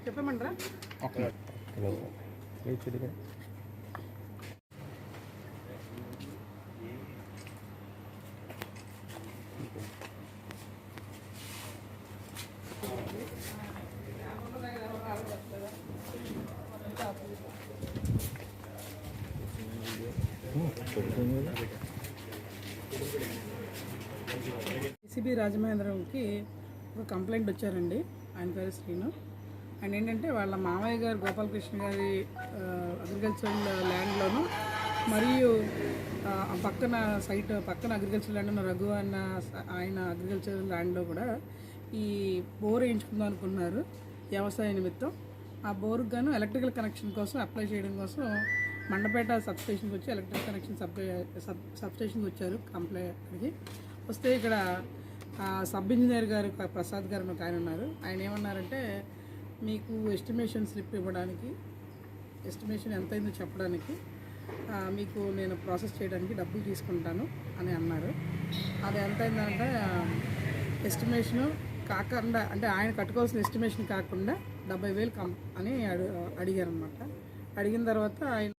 చెప్పమంటారా? ఏసీబీ రాజమహేంద్రంకి ఒక కంప్లైంట్ వచ్చారండి. ఆయన పేరు శ్రీను. ఆయన ఏంటంటే వాళ్ళ మామయ్య గారు గోపాలకృష్ణ గారి అగ్రికల్చరల్ ల్యాండ్లోను మరియు పక్కన పక్కన అగ్రికల్చర్ ల్యాండ్ రఘు అన్న ఆయన అగ్రికల్చరల్ ల్యాండ్లో కూడా ఈ బోర్ వేయించుకుందాం అనుకున్నారు వ్యవసాయ నిమిత్తం. ఆ బోర్కు గాను ఎలక్ట్రికల్ కనెక్షన్ కోసం అప్లై చేయడం కోసం మండపేట సబ్స్టేషన్కి వచ్చి ఎలక్ట్రికల్ కనెక్షన్ సబ్స్టేషన్కి వచ్చారు కంప్లైంట్కి. వస్తే ఇక్కడ సబ్ ఇంజనీర్ గారు ప్రసాద్ గారు ఒక ఆయన ఉన్నారు. ఆయన ఏమన్నారంటే, మీకు ఎస్టిమేషన్ స్లిప్ ఇవ్వడానికి, ఎస్టిమేషన్ ఎంత అయిందో చెప్పడానికి మీకు నేను ప్రాసెస్ చేయడానికి డబ్బులు తీసుకుంటాను అని అన్నారు. అది ఎంత అయిందంటే ఎస్టిమేషను కాకుండా, అంటే ఆయన కట్టుకోవాల్సిన ఎస్టిమేషన్ కాకుండా 70,000 అని అడిగారు అనమాట. అడిగిన తర్వాత ఆయన